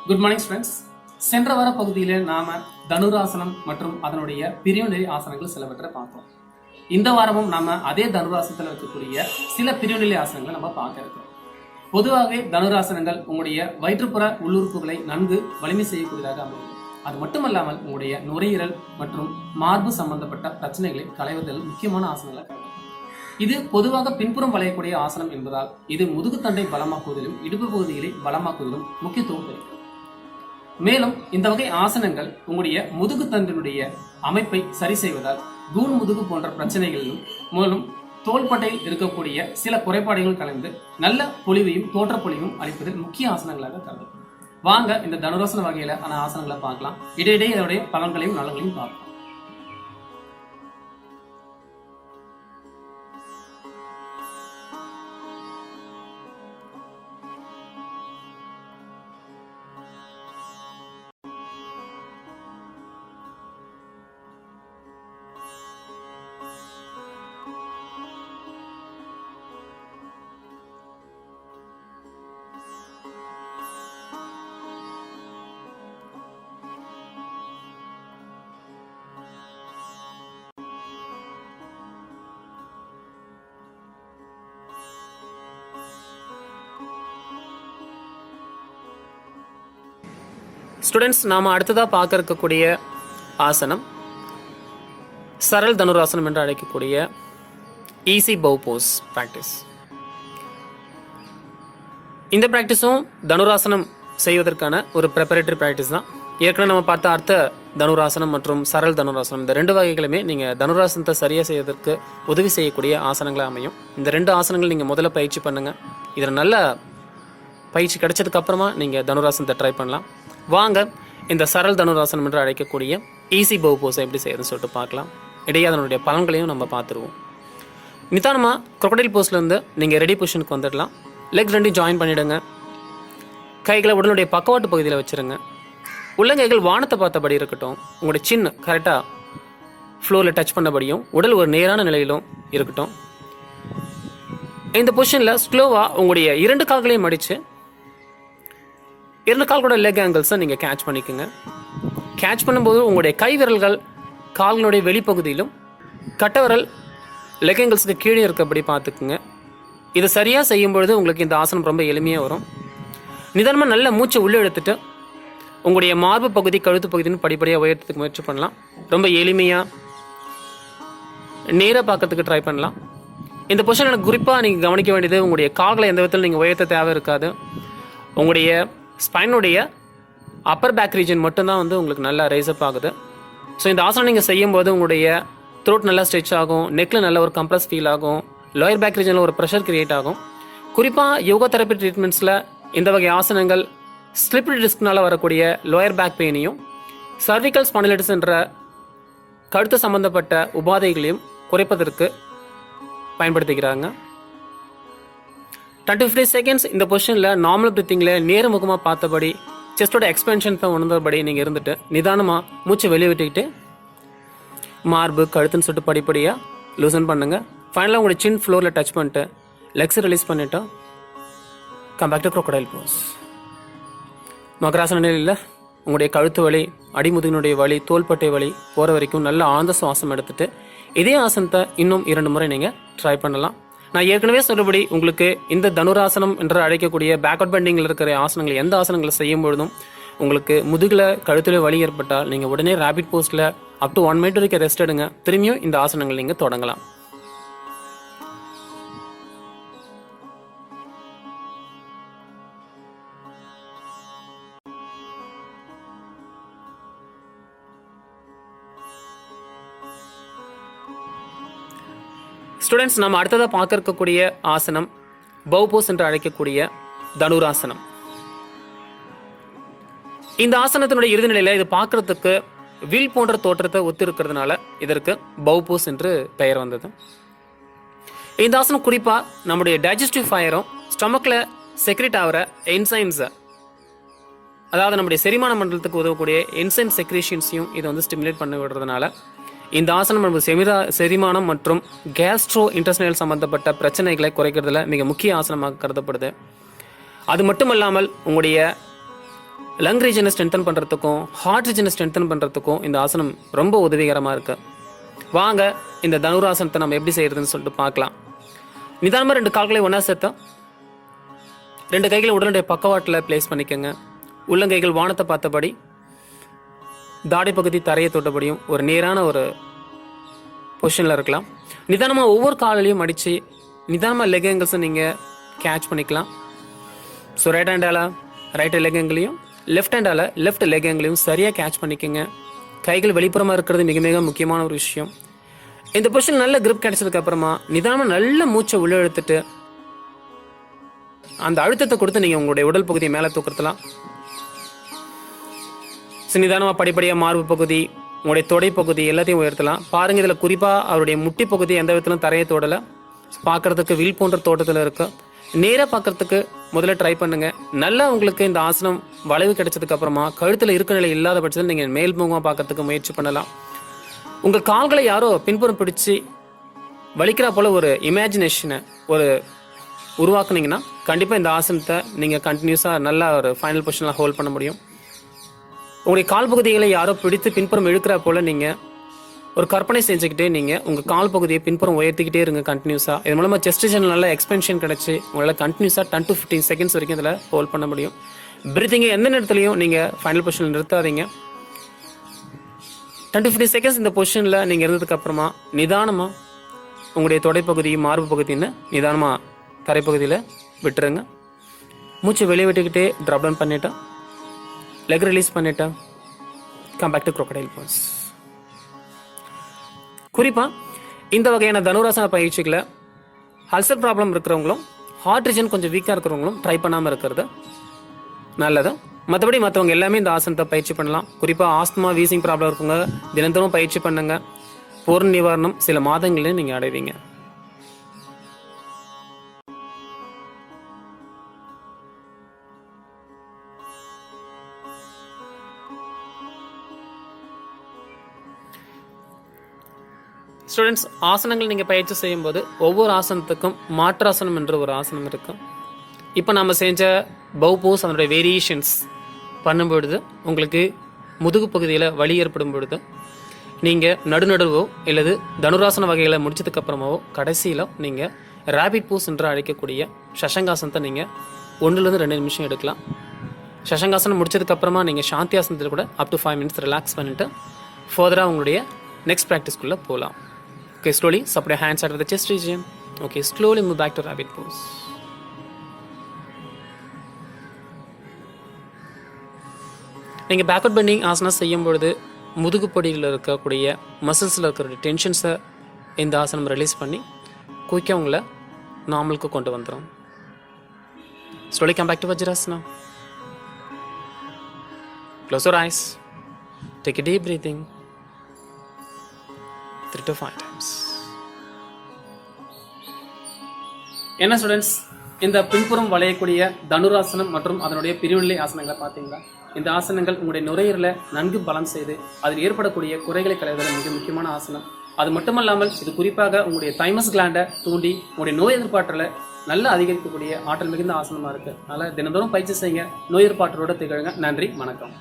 Good morning students. சென்ற வார பகுதியில் நாம தனுராசனம் மற்றும் அதனுடைய பிரிவுநிலை ஆசனங்கள் சிலவற்றை பார்த்தோம். இந்த வாரமும் நாம அதே தனுராசனத்தில் இருக்கக்கூடிய சில பிரிவுநிலை ஆசனங்களை நம்ம பார்க்க இருக்கிறோம். பொதுவாகவே தனுராசனங்கள் உங்களுடைய வயிற்றுப்புற உள்ளுறுப்புகளை நன்கு வலிமை செய்யக்கூடியதாக அமையும். அது மட்டுமல்லாமல் உங்களுடைய நுரையீரல் மற்றும் மார்பு சம்பந்தப்பட்ட பிரச்சனைகளை களைவதில் முக்கியமான ஆசனங்களை கருதும். இது பொதுவாக பின்புறம் வளையக்கூடிய ஆசனம் என்பதால் இது முதுகுத்தண்டை பலமாக்குவதிலும் இடுப்பு பகுதிகளை பலமாக்குவதிலும் முக்கியத்துவம் பெறுகிறது. மேலும் இந்த வகை ஆசனங்கள் உங்களுடைய முதுகுத்தண்டினுடைய அமைப்பை சரி செய்வதால் கூன் முதுகு போன்ற பிரச்சனைகளிலும் மூலம் தோள்பட்டையில் இருக்கக்கூடிய சில குறைபாடுகள் கலந்து நல்ல பொலிவையும் தோற்ற பொலிவையும் அளிப்பதில் முக்கிய ஆசனங்களாக கருதப்படும். வாங்க இந்த தனுராசன வகையில ஆசனங்களை பார்க்கலாம். இடையிடையே இதனுடைய பலன்களையும் நலன்களையும் பார்க்கலாம். ஸ்டூடெண்ட்ஸ், நாம் அடுத்ததாக பார்க்க இருக்கக்கூடிய ஆசனம் சரல் தனுராசனம் என்று அழைக்கக்கூடிய ஈஸி பவ் போஸ் ப்ராக்டிஸ். இந்த ப்ராக்டிஸும் தனுராசனம் செய்வதற்கான ஒரு ப்ரிப்பரேட்டரி ப்ராக்டிஸ் தான். ஏற்கனவே நம்ம பார்த்த அர்த்த தனுராசனம் மற்றும் சரல் தனுராசனம் இந்த ரெண்டு வகைகளுமே நீங்கள் தனுராசனத்தை சரியாக செய்வதற்கு உதவி செய்யக்கூடிய ஆசனங்களாக அமையும். இந்த ரெண்டு ஆசனங்கள் நீங்கள் முதல்ல பயிற்சி பண்ணுங்கள். இதில் நல்ல பயிற்சி கிடைச்சதுக்கப்புறமா நீங்கள் தனுராசனத்தை ட்ரை பண்ணலாம். வாங்க இந்த சரல் தனுராசனம் என்று அழைக்கக்கூடிய ஈஸி பவ் போஸை எப்படி செய்யறதுன்னு சொல்லிட்டு பார்க்கலாம். இடையே அதனுடைய பலன்களையும் நம்ம பார்த்துருவோம். நிதானமாக crocodile போஸ்லேருந்து நீங்கள் ரெடி பொசிஷனுக்கு வந்துடலாம். லெக்ஸ் ரெண்டையும் ஜாயின் பண்ணிவிடுங்க. கைகளை உடலுடைய பக்கவாட்டு பகுதியில் வச்சுருங்க. உள்ளங்கைகள் வானத்தை பார்த்தபடி இருக்கட்டும். உங்களுடைய சின்ன கரெக்டாக ஃப்ளோரில் டச் பண்ணபடியும் உடல் ஒரு நேரான நிலையிலும் இருக்கட்டும். இந்த பொசிஷனில் ஸ்லோவாக உங்களுடைய இரண்டு கால்களையும் மடித்து இரண்டு கால்களோட லெக் ஆங்கிள்ஸை நீங்கள் கேட்ச் பண்ணிக்கோங்க. கேட்ச் பண்ணும்போது உங்களுடைய கை விரல்கள் கால்களுடைய வெளிப்பகுதியிலும் கட்டவிரல் லெக் ஆங்கிள்ஸுக்கு கீழே இருக்கபடி பார்த்துக்குங்க. இதை சரியாக செய்யும்பொழுது உங்களுக்கு இந்த ஆசனம் ரொம்ப எளிமையாக வரும். நிதானமாக நல்ல மூச்சை உள்ளே எடுத்துட்டு உங்களுடைய மார்பு பகுதி கழுத்து பகுதின்னு படிப்படியாக உயர்த்ததுக்கு முயற்சி பண்ணலாம். ரொம்ப எளிமையாக நேராக பார்க்கறதுக்கு ட்ரை பண்ணலாம். இந்த பொசிஷன் எனக்கு குறிப்பாக நீங்கள் கவனிக்க வேண்டியது, உங்களுடைய கால்களை எந்த விதத்தில் நீங்கள் உயர்த்த தேவை இருக்காது. உங்களுடைய ஸ்பைனுடைய அப்பர் பேக் ரீஜன் மட்டும்தான் உங்களுக்கு நல்லா ரைஸ்அப் ஆகுது. ஸோ இந்த ஆசனம் நீங்கள் செய்யும்போது உங்களுடைய த்ரோட் நல்லா ஸ்ட்ரெச் ஆகும், நெக்கில் நல்ல ஒரு கம்ப்ரஸ் ஃபீல் ஆகும், லோயர் பேக் ரீஜனில் ஒரு ப்ரெஷர் கிரியேட் ஆகும். குறிப்பாக யோகா தெரப்பி ட்ரீட்மெண்ட்ஸில் இந்த வகை ஆசனங்கள் ஸ்லிப் டிஸ்க்னால் வரக்கூடிய லோயர் பேக் பெயினையும் சர்விக்கல் ஸ்பாண்டிலைட்டிஸ் என்ற கழுத்து சம்பந்தப்பட்ட உபாதைகளையும் குறைப்பதற்கு பயன்படுத்திக்கிறாங்க. 20-50 செகண்ட்ஸ் இந்த பொசிஷனில் நார்மல் பிரீத்திங்கில் நேர்முகமாக பார்த்தபடி செஸ்டோட எக்ஸ்பென்ஷன் தான் உணர்ந்தபடி நீங்கள் இருந்துட்டு நிதானமாக மூச்சை வெளியே விட்டுக்கிட்டு மார்பு கழுத்துன்னு சொல்லிட்டு படிப்படியாக லூசன் பண்ணுங்கள். ஃபைனலாக உங்களுடைய சின் ஃப்ளோரில் டச் பண்ணிட்டு லெக்ஸை ரிலீஸ் பண்ணிவிட்டு come back to crocodile pose. மகராசன நிலையில் உங்களுடைய கழுத்து வலி, அடிமுதுகினுடைய வலி, தோள்பட்டை வலி போகிற வரைக்கும் நல்ல ஆழ்ந்த சுவாசம் எடுத்துகிட்டு இதே ஆசனத்தை இன்னும் 2 முறை நீங்கள் ட்ரை பண்ணலாம். நான் ஏற்கனவே சொல்றபடி உங்களுக்கு இந்த தனுராசனம் என்று அழைக்கக்கூடிய பேக்வர்ட் பெண்டிங்கில் இருக்கிற ஆசனங்கள் எந்த ஆசனங்களை செய்யும் பொழுதும் உங்களுக்கு முதுகில் கழுத்துல வலி ஏற்பட்டால் நீங்கள் உடனே ரேபிட் போஸ்டில் அப் டு 1 மினிட் வரைக்கும் ரெஸ்ட் எடுங்க. திரும்பியும் இந்த ஆசனங்கள் நீங்கள் தொடங்கலாம். ஸ்டூடெண்ட்ஸ், நம்ம அடுத்ததாக பார்க்க இருக்கக்கூடிய ஆசனம் பவ் போஸ் என்று அழைக்கக்கூடிய தனுராசனம். இந்த ஆசனத்தினுடைய இறுதி நிலையில் இது பார்க்கறதுக்கு வில் போன்ற தோற்றத்தை ஒத்து இருக்கிறதுனால இதற்கு பவ் போஸ் என்று பெயர் வந்தது. இந்த ஆசனம் குறிப்பாக நம்முடைய டைஜஸ்டிவ் ஃபயரும் ஸ்டொமக்கில் செக்ரெட் ஆகிற என்சைம்ஸை, அதாவது நம்முடைய செரிமான மண்டலத்துக்கு உதவக்கூடிய என்சைம் செக்ரேஷன்ஸையும் இதை ஸ்டிமுலேட் பண்ணி விடுறதுனால இந்த ஆசனம் நம்ம செரிமானம் மற்றும் கேஸ்ட்ரோ இன்டெஸ்டைனல் சம்பந்தப்பட்ட பிரச்சனைகளை குறைக்கிறதுல மிக முக்கிய ஆசனமாக கருதப்படுது. அது மட்டுமல்லாமல் உங்களுடைய லங் ரீஜனை ஸ்ட்ரென்தன் பண்ணுறதுக்கும் ஹார்ட் ரீஜனை ஸ்ட்ரென்தன் பண்ணுறதுக்கும் இந்த ஆசனம் ரொம்ப உதவிகரமாக இருக்குது. வாங்க இந்த தனுராசனத்தை நம்ம எப்படி செய்கிறதுன்னு சொல்லிட்டு பார்க்கலாம். நிதானமாக 2 கால்களை ஒன்றா சேர்த்தா 2 கைகளை உடலுடைய பக்கவாட்டில் பிளேஸ் பண்ணிக்கோங்க. உள்ளங்கைகள் வானத்தை பார்த்தபடி, தாடை பகுதி தரையை தொட்டபடியும் ஒரு நேரான ஒரு பொசிஷனில் இருக்கலாம். நிதானமாக ஒவ்வொரு காலையும் அடித்து நிதானமாக லெக் ஆங்கிள்ஸை நீங்கள் கேட்ச் பண்ணிக்கலாம். ஸோ ரைட் ஹேண்டால் ரைட் லெக் ஆங்கிளையும், லெஃப்ட் ஹேண்டால் லெஃப்ட் லெக் ஆங்கிளையும் சரியாக கேட்ச் பண்ணிக்கோங்க. கைகள் வெளிப்புறமாக இருக்கிறது மிக மிக முக்கியமான ஒரு விஷயம். இந்த பொசிஷன் நல்ல கிரிப் கிடைச்சதுக்கப்புறமா நிதானமாக நல்ல மூச்சை உள்ள இழுத்துட்டு அந்த அழுத்தத்தை கொடுத்து நீங்கள் உங்களுடைய உடல் பகுதியை மேலே தூக்கிறதுலாம். நிதானமாக படிப்படியாக மார்பு பகுதி, உங்களுடைய தொடை பகுதி எல்லாத்தையும் உயர்த்தலாம். பாருங்கள், இதில் குறிப்பாக அவருடைய முட்டி பகுதி எந்த விதத்திலும் தரையை தோடலை. பார்க்குறதுக்கு வில் போன்ற தோட்டத்தில் இருக்கு. நேராக பார்க்குறதுக்கு முதல்ல ட்ரை பண்ணுங்கள். நல்லா உங்களுக்கு இந்த ஆசனம் வளைவு கிடைச்சதுக்கப்புறமா கழுத்தில் இருக்க நிலை இல்லாத பட்சத்தில் நீங்கள் மேல்முகமாக பார்க்கறதுக்கு முயற்சி பண்ணலாம். உங்கள் கால்களை யாரோ பின்புறம் பிடிச்சி வலிக்கிறா போல் ஒரு இமேஜினேஷனை உருவாக்குனீங்கன்னா கண்டிப்பாக இந்த ஆசனத்தை நீங்கள் கண்டினியூஸாக நல்லா ஒரு ஃபைனல் பொசிஷனில் ஹோல்ட் பண்ண முடியும். உங்களுடைய கால் பகுதிகளை யாரோ பிடித்து பின்புறம் இழுக்கிற போல் நீங்கள் ஒரு கற்பனை செஞ்சுக்கிட்டே நீங்கள் உங்கள் கால் பகுதியை பின்புறம் உயர்த்திக்கிட்டே இருங்க கண்டினியூஸாக. இது மூலமாக செஸ்ட் ரீஜன் நல்லா எக்ஸ்பென்ஷன் கிடச்சி உங்களால் கண்டினியூஸாக 10 to 15 செகண்ட்ஸ் வரைக்கும் இதில் ஹோல்ட் பண்ண முடியும். பிரீத்திங்கை எந்த நேரத்துலையும் நீங்கள் ஃபைனல் பொசிஷனில் நிறுத்தாதீங்க. 10 to 15 செகண்ட்ஸ் இந்த பொசிஷனில் நீங்கள் இருந்ததுக்கப்புறமா நிதானமாக உங்களுடைய தொடைப்பகுதி, மார்பு பகுதின்னு நிதானமாக தரைப்பகுதியில் விட்டுருங்க. மூச்சு வெளியே விட்டுக்கிட்டே ட்ராப் டவுன் பண்ணிட்டேன், லெக் ரிலீஸ் பண்ணிட்டேன். Come back to crocodile pose. குறிப்பாக இந்த வகையான தனுராசன பயிற்சிகளை அல்சர் ப்ராப்ளம் இருக்கிறவங்களும் ஹார்ட் ரீஜன் கொஞ்சம் வீக்காக இருக்கிறவங்களும் ட்ரை பண்ணாமல் இருக்கிறது நல்லது. மற்றபடி மற்றவங்க எல்லாமே இந்த ஆசனத்தை பயிற்சி பண்ணலாம். குறிப்பாக ஆஸ்துமா, வீசிங் ப்ராப்ளம் இருக்குங்க, தினந்தோறும் பயிற்சி பண்ணுங்க. பூர்ண நிவாரணம் சில மாதங்களே நீங்கள் அடைவீங்க. ஸ்டூடெண்ட்ஸ், ஆசனங்கள் நீங்கள் பயிற்சி செய்யும்போது ஒவ்வொரு ஆசனத்துக்கும் மாற்றாசனம் என்ற ஒரு ஆசனம் இருக்கும். இப்போ நம்ம செஞ்ச பவ் போஸ் அதனுடைய வேரியேஷன்ஸ் பண்ணும்பொழுது உங்களுக்கு முதுகு பகுதியில் வலி ஏற்படும் பொழுது நீங்கள் நடுநடுவோ இல்லது தனுராசன வகைகளை முடிச்சதுக்கப்புறமாவோ கடைசியில் நீங்கள் ரேபிட் போஸ் என்று அழைக்கக்கூடிய சஷங்காசனத்தை நீங்கள் 1-2 நிமிஷம் எடுக்கலாம். சஷங்காசனம் முடிச்சதுக்கப்புறமா நீங்கள் சாந்தி ஆசனத்தில் கூட up to 5 minutes ரிலாக்ஸ் பண்ணிவிட்டு ஃபர்தராக உங்களுடைய நெக்ஸ்ட் ப்ராக்டிஸ்க்குள்ளே போகலாம். Okay, slowly support your hands out of the chest region. Okay, slowly move back to rabbit pose. நீங்கள் பேக்வர்ட் பெண்டிங் ஆசனா செய்யும் பொழுது முதுகு பொடியில் இருக்கக்கூடிய மசில்ஸில் இருக்கிற டென்ஷன்ஸை இந்த ஆசனம் ரிலீஸ் பண்ணி குயிக்காக உங்களை நார்மலுக்கு கொண்டு வந்துடும். Slowly come back to Vajrasana. Close your eyes. Take a deep breathing. 3 to 5 times. என்ன ஸ்டூடெண்ட்ஸ், இந்த பின்புறம் வளையக்கூடிய தனுராசனம் மற்றும் அதனுடைய பிரிவுநிலை ஆசனங்களை பார்த்தீங்களா? இந்த ஆசனங்கள் உங்களுடைய நுரையீரலை நன்கு பலம் செய்து அதில் ஏற்படக்கூடிய குறைகளை களைவதில் மிக முக்கியமான ஆசனம். அது மட்டுமல்லாமல் இது குறிப்பாக உங்களுடைய தைமஸ் கிளாண்டை தூண்டி உங்களுடைய நோய் எதிர்ப்பாற்றலை நல்லா அதிகரிக்கக்கூடிய ஆற்றல் மிகுந்த ஆசனமாக இருக்குது. அதனால் தினந்தோறும் பயிற்சி செய்யுங்க, நோய் எதிர்ப்பாற்றலோடு திகழுங்க. நன்றி, வணக்கம்.